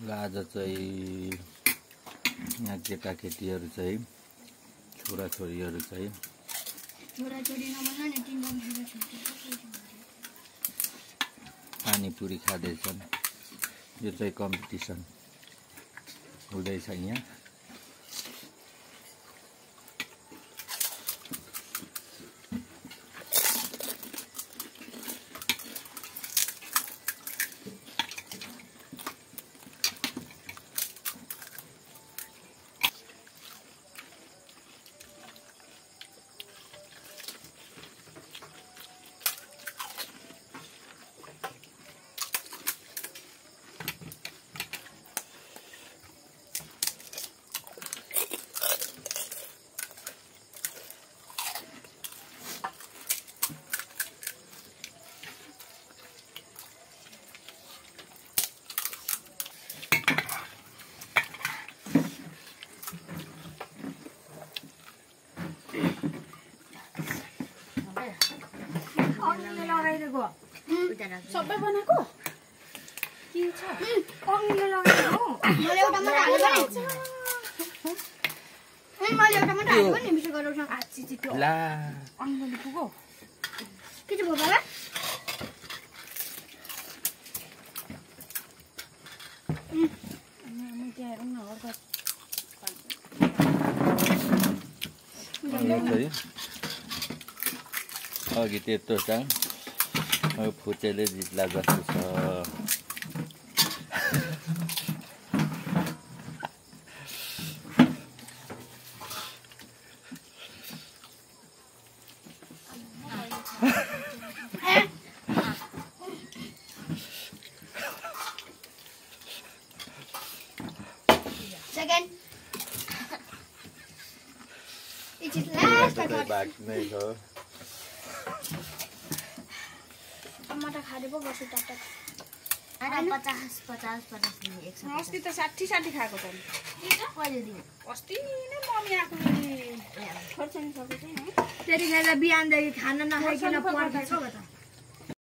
आज चाहिँ यहाँ केटाकेटीहरू चाहिँ छोराछोरीहरू चाहिँ पानीपुरी खाँदैछन्। यो चाहिँ कम्पिटिसन हुँदैछ यहाँ। सबै बनाएको के छ अङ्गले लगाएको मैले एउटा मात्र हालेको नि मैले एउटा मात्र हालेको नि मिक्स गरेर आछि चाहिँ त्यो ला अङ्गले पुग्यो के चाहिँ भयो बाबा अनि त्यहाँ उन हर्क अघि त्यत्रो छ फुटेले जित्ला जस्तो छ। Second. It is last. बाकी नै छ। टमाटर खाँदै पो बस्यो टक अनि 50 नि 100 अस्ति त 60 खाएको त कहिले दिन अस्ति नै मम्मी आएको नि खोर्सानी सबै चाहिँ त्यतिखेर बिहानदेखि खाना नखाइकन पर्दा छ त